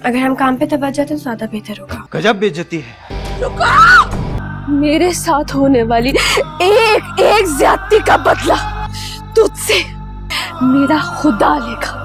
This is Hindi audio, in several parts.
अगर हम काम पे तब आ जाते तो ज्यादा बेहतर होगा। गजब बेइज्जती है। मेरे साथ होने वाली एक एक ज्यादती का बदला तुझसे मेरा खुदा लेगा।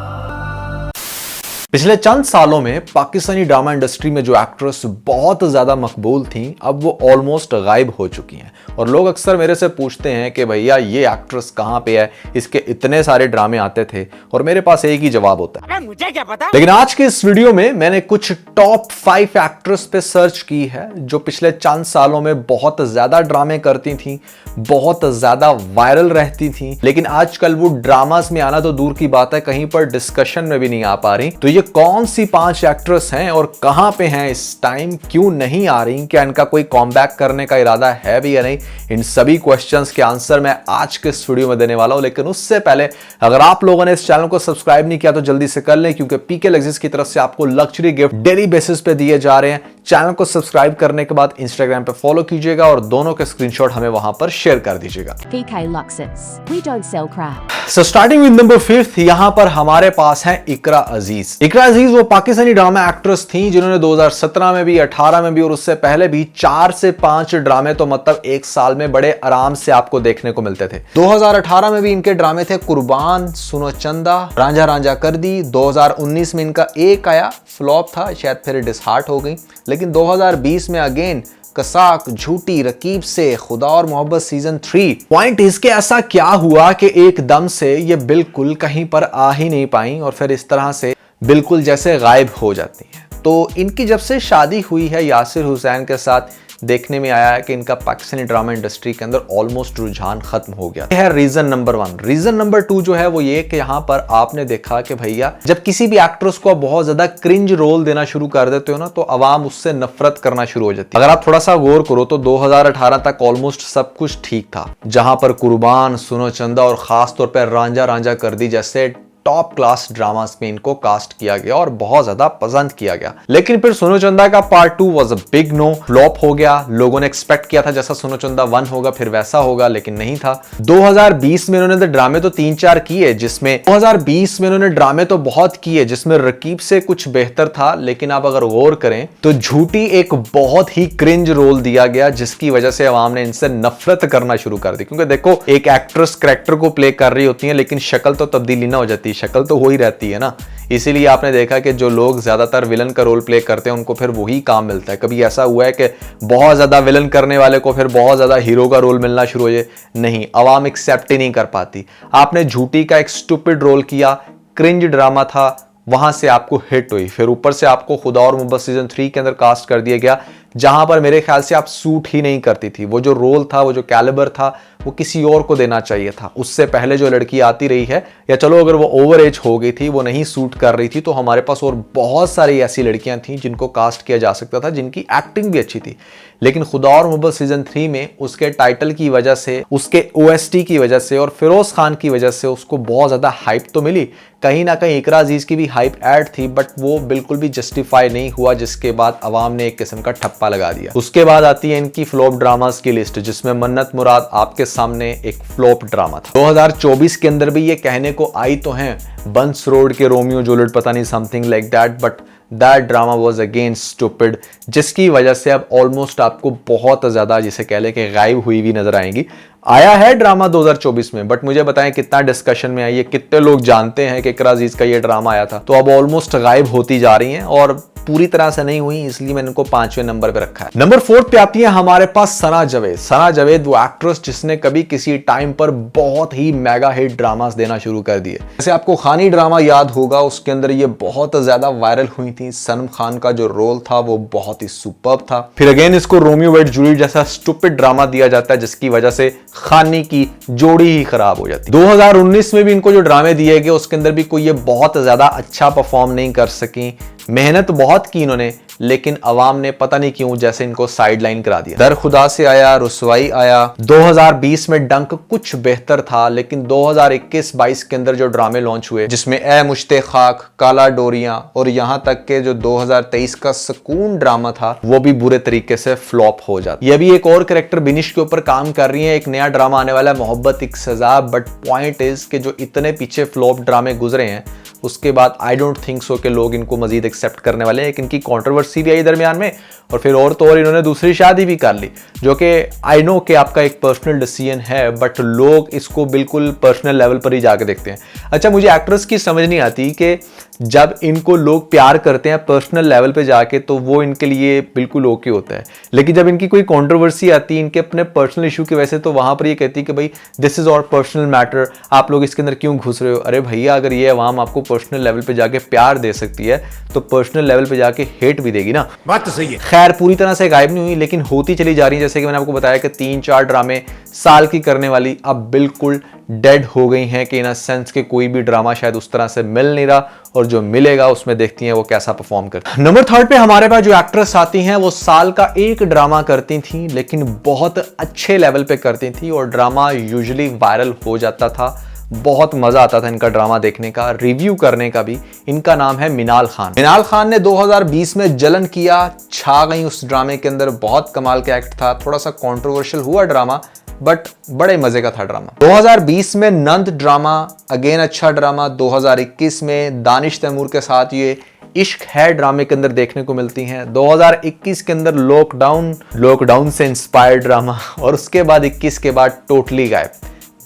पिछले चंद सालों में पाकिस्तानी ड्रामा इंडस्ट्री में जो एक्ट्रेस बहुत ज्यादा मकबूल थी, अब वो ऑलमोस्ट गायब हो चुकी हैं। और लोग अक्सर मेरे से पूछते हैं कि भैया ये एक्ट्रेस कहाँ पे है, इसके इतने सारे ड्रामे आते थे। और मेरे पास एक ही जवाब होता है, मुझे क्या पता। लेकिन आज के इस वीडियो में मैंने कुछ टॉप 5 एक्ट्रेस पे सर्च की है जो पिछले चंद सालों में बहुत ज्यादा ड्रामे करती थी, बहुत ज्यादा वायरल रहती थी, लेकिन आजकल वो ड्रामास में आना तो दूर की बात है, कहीं पर डिस्कशन में भी नहीं आ पा रही। तो ये कौन सी 5 एक्ट्रेस हैं और कहां पे हैं इस टाइम, क्यों नहीं आ रही, क्या इनका कोई कॉमबैक करने का इरादा है भी या नहीं, इन सभी क्वेश्चंस के आंसर मैं आज के इस वीडियो में देने वाला हूं। लेकिन उससे पहले अगर आप लोगों ने इस चैनल को सब्सक्राइब नहीं किया तो जल्दी से कर लें, क्योंकि पीके लग्जरीज की तरफ से आपको लग्जरी गिफ्ट डेली बेसिस पे दिए जा रहे हैं। चैनल को सब्सक्राइब करने के बाद इंस्टाग्राम पे फॉलो कीजिएगा और दोनों के स्क्रीनशॉट हमें वहां पर शेयर कर दीजिएगा। PK Luxus. We don't sell crap. So starting with number 5, यहां पर हमारे पास है इकरा अजीज। इकरा अजीज वो पाकिस्तानी ड्रामा एक्ट्रेस थी जिन्होंने 2017 में भी, 18 में भी और उससे पहले भी 4 से 5 ड्रामे तो मतलब एक साल में बड़े आराम से आपको देखने को मिलते थे। 2018 में भी इनके ड्रामे थे कुर्बान, सुनो चंदा, रांझा रांझा कर दी। 2019 में इनका एक आया, फ्लॉप था, शायद फिर डिसहार्ट हो गई। लेकिन 2020 में अगेन कसाक, झूठी, रकीब से, खुदा और मोहब्बत सीजन 3। पॉइंट इसके ऐसा क्या हुआ कि एकदम से ये बिल्कुल कहीं पर आ ही नहीं पाई और फिर इस तरह से बिल्कुल जैसे गायब हो जाती हैं। तो इनकी जब से शादी हुई है यासिर हुसैन के साथ, देखने में आया है कि इनका पाकिस्तानी ड्रामा इंडस्ट्री के अंदर ऑलमोस्ट रुझान खत्म हो गया है। Reason number 1। रीजन नंबर 2 जो है वो ये कि यहाँ पर आपने देखा कि भैया जब किसी भी एक्ट्रेस को बहुत ज्यादा क्रिंज रोल देना शुरू कर देते हो ना, तो अवाम उससे नफरत करना शुरू हो जाती है। अगर आप थोड़ा सा गौर करो तो 2018 तक ऑलमोस्ट सब कुछ ठीक था, जहां पर कुर्बान, सुनो चंदा और खास तौर पर रांझा रांझा कर दी जैसे टॉप क्लास ड्रामास में इनको कास्ट किया गया और बहुत ज्यादा पसंद किया गया। लेकिन फिर सुनो चंदा का part 2 was a big no, flop हो गया। लोगों ने एक्सपेक्ट किया था जैसा सुनो चंदा 1 होगा फिर वैसा होगा, लेकिन नहीं था। 2020 में इन्होंने तो ड्रामे तो 3-4 किए, जिसमें 2020 में इन्होंने ड्रामे तो बहुत किए जिसमें रकीब से कुछ बेहतर था, लेकिन आप अगर गौर करें तो झूठी एक बहुत ही क्रिंज रोल दिया गया जिसकी वजह से अवाम ने इनसे नफरत करना शुरू कर दी। क्योंकि देखो एक एक्ट्रेस कैरेक्टर को प्ले कर रही होती है लेकिन शक्ल तो तब्दीली ना हो जाती, शक्ल तो हो ही रहती है ना। इसीलिए आपने देखा कि जो लोग ज्यादातर विलन का रोल प्ले करते हैं उनको फिर वही काम मिलता है। कभी ऐसा हुआ है कि बहुत ज्यादा विलन करने वाले को फिर बहुत ज्यादा हीरो का रोल मिलना शुरू हो जाए? नहीं, आवाम एक्सेप्ट ही नहीं कर पाती। आपने झूठी का एक स्टूपिड रोल किया, क्रिंज ड्रामा था, वहां से आपको हिट हुई, फिर ऊपर से आपको खुदा और मोहब्बत सीजन 3 के अंदर कास्ट कर दिया गया जहां पर मेरे ख्याल से आप सूट ही नहीं करती थी। वो जो रोल था, वो जो कैलिबर था, वो किसी और को देना चाहिए था। उससे पहले जो लड़की आती रही है, या चलो अगर वो ओवर एज हो गई थी, वो नहीं सूट कर रही थी, तो हमारे पास और बहुत सारी ऐसी लड़कियां थी जिनको कास्ट किया जा सकता था, जिनकी एक्टिंग भी अच्छी थी। लेकिन खुदा और मोहब्बत सीजन 3 में उसके टाइटल की वजह से, उसके OST की वजह से और फिरोज खान की वजह से उसको बहुत ज्यादा हाइप तो मिली। कहीं ना कहीं इकरा अजीज की भी हाइप ऐड थी, बट वो बिल्कुल भी जस्टिफाई नहीं हुआ, जिसके बाद अवाम ने एक किस्म का ठप्पा लगा दिया। उसके बाद आती है इनकी फ्लॉप ड्रामास की लिस्ट, जिसमें मन्नत मुराद आपके सामने एक फ्लॉप ड्रामा था। 2024 के अंदर भी ये कहने को आई तो हैं बंस रोड के रोमियो जूलियट, पता नहीं something like that, but that drama was again stupid, जिसकी वजह से अब ऑलमोस्ट आपको बहुत ज्यादा जिसे कह ले कि गायब हुई भी नजर आएंगी। आया है ड्रामा 2024 में, बट मुझे बताएं कितना डिस्कशन में आई है, कितने लोग जानते हैं कि इकरा अजीज का ये ड्रामा आया था। तो अब ऑलमोस्ट गायब होती जा रही हैं और पूरी तरह से नहीं हुई, इसलिए मैंने इनको 5वें नंबर पे रखा है। नंबर 4 पे आती है हमारे पास सना जावेद। सना जावेद वो एक्ट्रेस जिसने कभी किसी टाइम पर बहुत ही मेगा हिट ड्रामास देना शुरू कर दिए। जैसे आपको खानी ड्रामा याद होगा, उसके अंदर ये बहुत ज्यादा वायरल हुई थी। सनम खान का जो रोल था वो बहुत ही सुपर्ब था। फिर अगेन इसको रोमियो वेड जूलियट जैसा स्टूपिड ड्रामा दिया जाता है, जिसकी वजह से खानी की जोड़ी ही खराब हो जाती है। 2019 में भी इनको जो ड्रामे दिए गए उसके अंदर भी कोई ये बहुत ज्यादा अच्छा परफॉर्म नहीं कर सकी। मेहनत बहुत की इन्होंने, लेकिन अवाम ने पता नहीं क्यों जैसे इनको साइडलाइन करा दिया। दर खुदा से आया, रुसवाई आया। 2020 में डंक कुछ बेहतर था, लेकिन 2021-22 के अंदर जो ड्रामे लॉन्च हुए, जिसमें ए मुश्ते खाक, काला डोरियां और यहां तक के जो 2023 का सुकून ड्रामा था, वो भी बुरे तरीके से फ्लॉप हो जाता। ये भी एक और कैरेक्टर बिनिश के ऊपर काम कर रही है। एक नया ड्रामा आने वाला है, मोहब्बत एक सजा। बट पॉइंट इज कि जो इतने पीछे फ्लॉप ड्रामे गुजरे हैं उसके बाद आई डोंट थिंक सो कि लोग इनको मजीद एक्सेप्ट करने वाले हैं। एक इनकी कंट्रोवर्सी भी आई दरमियान में, और फिर और तो और इन्होंने दूसरी शादी भी कर ली, जो कि आई नो कि आपका एक पर्सनल डिसीजन है, बट लोग इसको बिल्कुल पर्सनल लेवल पर ही जाके देखते हैं। अच्छा, मुझे एक्ट्रेस की समझ नहीं आती कि जब इनको लोग प्यार करते हैं पर्सनल लेवल पे जाके तो वो इनके लिए बिल्कुल ओके होता है, लेकिन जब इनकी कोई कंट्रोवर्सी आती है इनके अपने पर्सनल इशू की वजह से, तो वहां पर ये कहती है कि भाई दिस इज और पर्सनल मैटर, आप लोग इसके अंदर क्यों घुस रहे हो। अरे भैया, अगर ये अवाम आपको पर्सनल लेवल पे जाके प्यार दे सकती है तो पर्सनल लेवल पे जाके हेट भी देगी ना। बात तो सही है। खैर, पूरी तरह से गायब नहीं हुई, लेकिन होती चली जा रही है। जैसे कि मैंने आपको बताया कि 3-4 ड्रामे साल की करने वाली अब बिल्कुल डेड हो गई हैं, कि इन अ सेंस के कोई भी ड्रामा शायद उस तरह से मिल नहीं रहा, और जो मिलेगा उसमें देखती हैं वो कैसा परफॉर्म करती है। नंबर 3 पे हमारे पास जो एक्ट्रेस आती हैं वो साल का एक ड्रामा करती थी, लेकिन बहुत अच्छे लेवल पे करती थी और ड्रामा यूजुअली वायरल हो जाता था। बहुत मजा आता था इनका ड्रामा देखने का, रिव्यू करने का भी। इनका नाम है मिनाल खान। मिनाल खान ने 2020 में जलन किया, छा गई उस ड्रामे के अंदर। बहुत कमाल का एक्ट था, थोड़ा सा कंट्रोवर्शियल हुआ ड्रामा, बट बड़े मजे का था ड्रामा। 2020 में नंद ड्रामा, अगेन अच्छा ड्रामा। 2021 में दानिश तैमूर के साथ ये इश्क है ड्रामे के अंदर देखने को मिलती हैं। 2021 के अंदर लॉकडाउन से इंस्पायर्ड ड्रामा, और उसके बाद 21 के बाद टोटली गायब।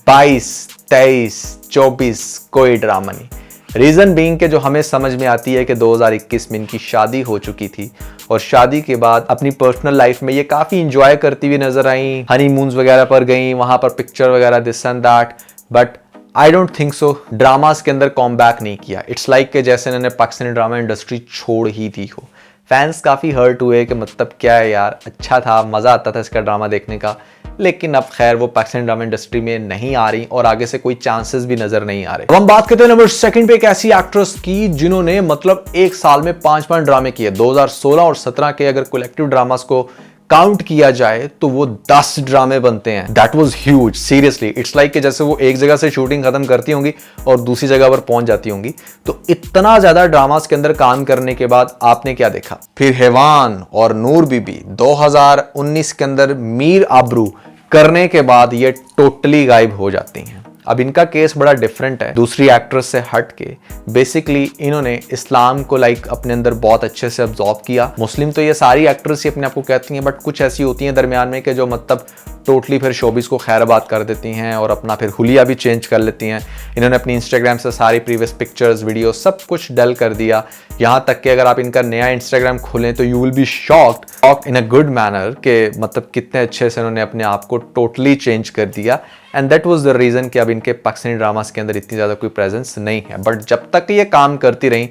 22, 23, 24 कोई ड्रामा नहीं। रीजन बीइंग के जो हमें समझ में आती है कि 2021 में इनकी शादी हो चुकी थी, और शादी के बाद अपनी पर्सनल लाइफ में ये काफी इंजॉय करती हुई नजर आई, हनीमून्स वगैरह पर गई, वहां पर पिक्चर वगैरह this and that, but I don't think so dramas के अंदर कॉम बैक नहीं किया। इट्स लाइक के जैसे इन्होंने पाकिस्तानी ड्रामा इंडस्ट्री छोड़ ही दी हो। फैंस काफी हर्ट हुए कि मतलब क्या है यार, अच्छा था, मजा आता था इसका ड्रामा देखने का, लेकिन अब खैर वो पाकिस्तानी ड्रामा इंडस्ट्री में नहीं आ रही और आगे से कोई चांसेस भी नजर नहीं आ रहे। अब हम बात करते हैं नंबर 2 पे एक ऐसी एक्ट्रेस की जिन्होंने मतलब एक साल में 5 ड्रामे किए। 2016 और 17 के अगर कलेक्टिव ड्रामास को काउंट किया जाए तो वो 10 ड्रामे बनते हैं। That was huge, seriously. It's like कि जैसे वो एक जगह से शूटिंग खत्म करती होंगी और दूसरी जगह पर पहुंच जाती होंगी। तो इतना ज्यादा ड्रामास के अंदर काम करने के बाद आपने क्या देखा? फिर हैवान और नूर बीबी 2019 के अंदर मीर आबरू करने के बाद ये टोटली गायब हो जाती हैं। अब इनका केस बड़ा डिफरेंट है दूसरी एक्ट्रेस से हट के। बेसिकली इन्होंने इस्लाम को अपने अंदर बहुत अच्छे से अब्जॉर्ब किया। मुस्लिम तो ये सारी एक्ट्रेस ही अपने आप को कहती हैं, बट कुछ ऐसी होती हैं दरमियान में कि जो मतलब टोटली फिर शोबिस को खैराबाद कर देती हैं और अपना फिर हुलिया भी चेंज कर लेती हैं। इन्होंने अपनी इंस्टाग्राम से सारी प्रीवियस पिक्चर्स, वीडियो सब कुछ डल कर दिया। यहाँ तक कि अगर आप इनका नया इंस्टाग्राम खोलें तो you will be shocked in a good manner कि मतलब कितने अच्छे से इन्होंने अपने आप को टोटली चेंज कर दिया। And that was the reason कि अब इनके पाकिस्तानी ड्रामास के अंदर इतनी ज़्यादा कोई प्रेजेंस नहीं है। बट जब तक ये काम करती रही,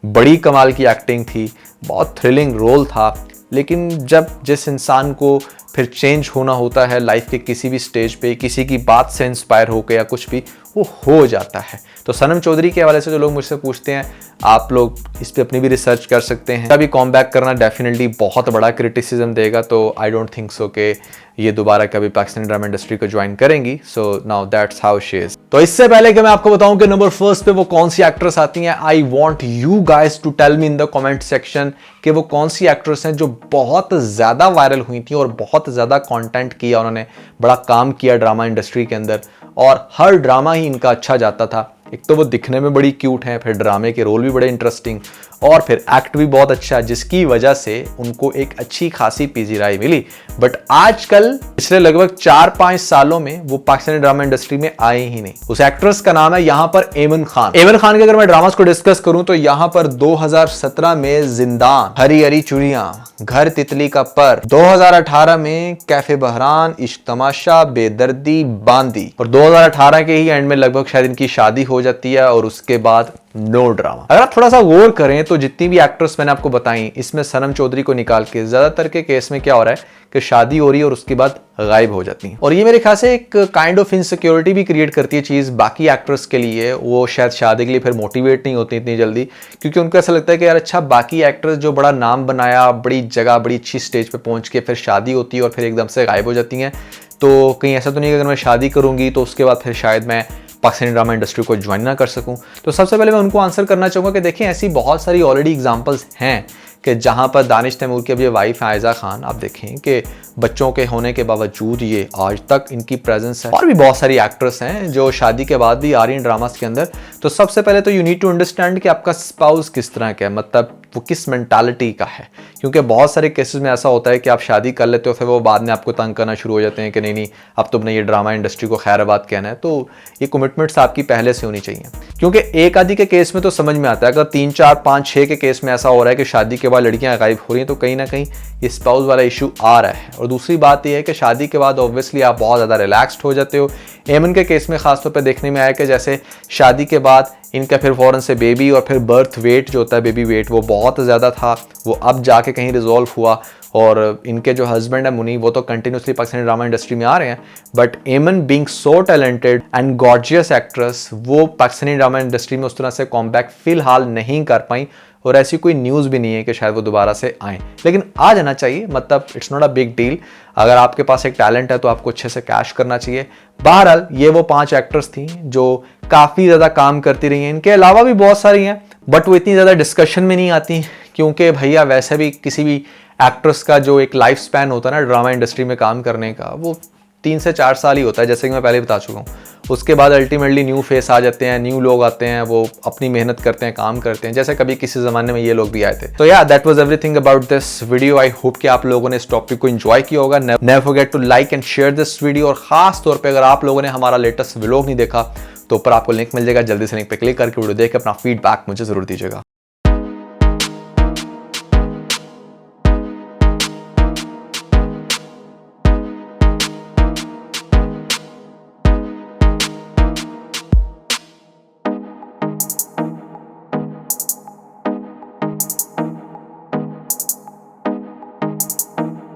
बड़ी कमाल की एक्टिंग थी, बहुत थ्रिलिंग रोल था। लेकिन जब जिस इंसान को फिर चेंज होना होता है लाइफ के किसी भी स्टेज पे, किसी की बात से इंस्पायर होकर या कुछ भी, वो हो जाता है। तो सनम चौधरी के हवाले से जो लोग मुझसे पूछते हैं, आप लोग इस पे अपनी भी रिसर्च कर सकते हैं। अभी कॉम बैक करना डेफिनेटली बहुत बड़ा क्रिटिसिज्म देगा, तो आई डोंट थिंक सो कि ये दोबारा कभी पाकिस्तानी ड्रामा इंडस्ट्री को ज्वाइन करेंगी। So now that's how she is. तो इससे पहले कि मैं आपको बताऊं कि नंबर 1 पे वो कौन सी एक्ट्रेस आती हैं, I want you guys to tell me in the comment section कि वो कौन सी एक्ट्रेस हैं जो बहुत ज्यादा वायरल हुई थी और बहुत ज्यादा कंटेंट किया, उन्होंने बड़ा काम किया ड्रामा इंडस्ट्री के अंदर, और हर ड्रामा ही इनका अच्छा जाता था। एक तो वो दिखने में बड़ी क्यूट है, फिर ड्रामे के रोल भी बड़े इंटरेस्टिंग, और फिर एक्ट भी बहुत अच्छा, जिसकी वजह से उनको एक अच्छी खासी पीजी राय मिली। बट आजकल पिछले लगभग 4-5 सालों में वो पाकिस्तानी ड्रामा इंडस्ट्री में आए ही नहीं। उस एक्ट्रेस का नाम है यहाँ पर एमन खान। एमन खान के अगर मैं ड्रामास को डिस्कस करूं तो यहाँ पर 2017 में जिंदान, हरी हरी चूड़ियां, घर तितली का पर, 2018 में कैफे बहरान, इश्क तमाशा, बेदर्दी, बांदी, और 2018 के ही एंड में लगभग शायद इनकी शादी हो जाती है, और उसके बाद नो ड्रामा। अगर आप थोड़ा सा गौर करें तो जितनी भी एक्ट्रेस मैंने आपको बताई, इसमें सनम चौधरी को निकाल के ज्यादातर के केस में क्या हो रहा है कि शादी हो रही है और उसके बाद गायब हो जाती है। और ये मेरे ख्याल से एक काइंड ऑफ इनसिक्योरिटी भी क्रिएट करती है चीज बाकी एक्ट्रेस के लिए। वो शायद शादी के लिए फिर मोटिवेट नहीं होती इतनी जल्दी, क्योंकि उनको ऐसा लगता है कि यार अच्छा, बाकी एक्ट्रेस जो बड़ा नाम बनाया, बड़ी जगह, बड़ी अच्छी स्टेज पे पहुंच के फिर शादी होती है और फिर एकदम से गायब हो जाती हैं, तो कहीं ऐसा तो नहीं कि अगर मैं शादी करूंगी तो उसके बाद फिर शायद मैं पाकिस्तानी ड्रामा इंडस्ट्री को ज्वाइन ना कर सकूं। तो सबसे पहले मैं उनको आंसर करना चाहूंगा कि देखें, ऐसी बहुत सारी ऑलरेडी एग्जांपल्स हैं कि जहां पर दानिश तैमूर की अब ये वाइफ है आयजा खान, आप देखें कि बच्चों के होने के बावजूद ये आज तक इनकी प्रेजेंस है। और भी बहुत सारी एक्ट्रेस हैं जो शादी के बाद भी आ रही हैं ड्रामास के अंदर। तो सबसे पहले तो यू नीड टू अंडरस्टैंड कि आपका स्पाउस किस तरह का है, मतलब वो किस मेंटालिटी का है। क्योंकि बहुत सारे केसेस में ऐसा होता है कि आप शादी कर लेते हो, फिर वो बाद में आपको तंग करना शुरू हो जाते हैं कि नहीं अब तुमने ये ड्रामा इंडस्ट्री को खैराबाद कहना है। तो ये कमिटमेंट्स आपकी पहले से होनी चाहिए, क्योंकि एक आदि के केस में तो समझ में आता है, अगर 3, 4, 5, 6 के केस में ऐसा हो रहा है कि शादी के बाद लड़कियां गायब हो रही हैं, तो कहीं ना कहीं ये स्पाउस वाला इशू आ रहा है। और दूसरी बात यह है कि शादी के बाद ऑब्वियसली आप बहुत ज़्यादा रिलैक्स्ड हो जाते हो। एमन के केस में खासतौर पर देखने में आया कि जैसे शादी के बाद इनका फिर फ़ौरन से बेबी और फिर बर्थ वेट जो होता है, बेबी वेट, वो बहुत ज़्यादा था, वो अब जाके कहीं रिजॉल्व हुआ। और इनके जो हस्बैंड है मुनी, वो तो कंटिन्यूसली पाकिस्तानी ड्रामा इंडस्ट्री में आ रहे हैं, बट एमन being so talented and gorgeous actress, वो पाकिस्तानी ड्रामा इंडस्ट्री में उस तरह से कॉमबैक फिलहाल नहीं कर पाई। और ऐसी कोई न्यूज़ भी नहीं है कि शायद वो दोबारा से आए, लेकिन आ जाना चाहिए, मतलब it's not a big deal. अगर आपके पास एक टैलेंट है तो आपको अच्छे से कैश करना चाहिए। बहरहाल ये वो 5 एक्ट्रेस थी जो काफ़ी ज़्यादा काम करती रही हैं। इनके अलावा भी बहुत सारी हैं, बट वो इतनी ज़्यादा डिस्कशन में नहीं आती, क्योंकि भैया वैसे भी किसी भी एक्ट्रेस का जो एक लाइफ स्पैन होता है ना ड्रामा इंडस्ट्री में काम करने का, वो 3 से 4 साल ही होता है, जैसे कि मैं पहले बता चुका हूँ। उसके बाद अल्टीमेटली न्यू फेस आ जाते हैं, न्यू लोग आते हैं, वो अपनी मेहनत करते हैं, काम करते हैं, जैसे कभी किसी ज़माने में ये लोग भी आए थे। तो या that was everything about this video. I hope कि आप लोगों ने इस टॉपिक को एंजॉय किया होगा। Never forget to like and share this video. और खास तौर पर अगर आप लोगों ने हमारा लेटेस्ट व्लॉग नहीं देखा तो ऊपर आपको लिंक मिल जाएगा, जल्दी से लिंक पे क्लिक करके वीडियो देख के अपना फीडबैक मुझे ज़रूर दीजिएगा।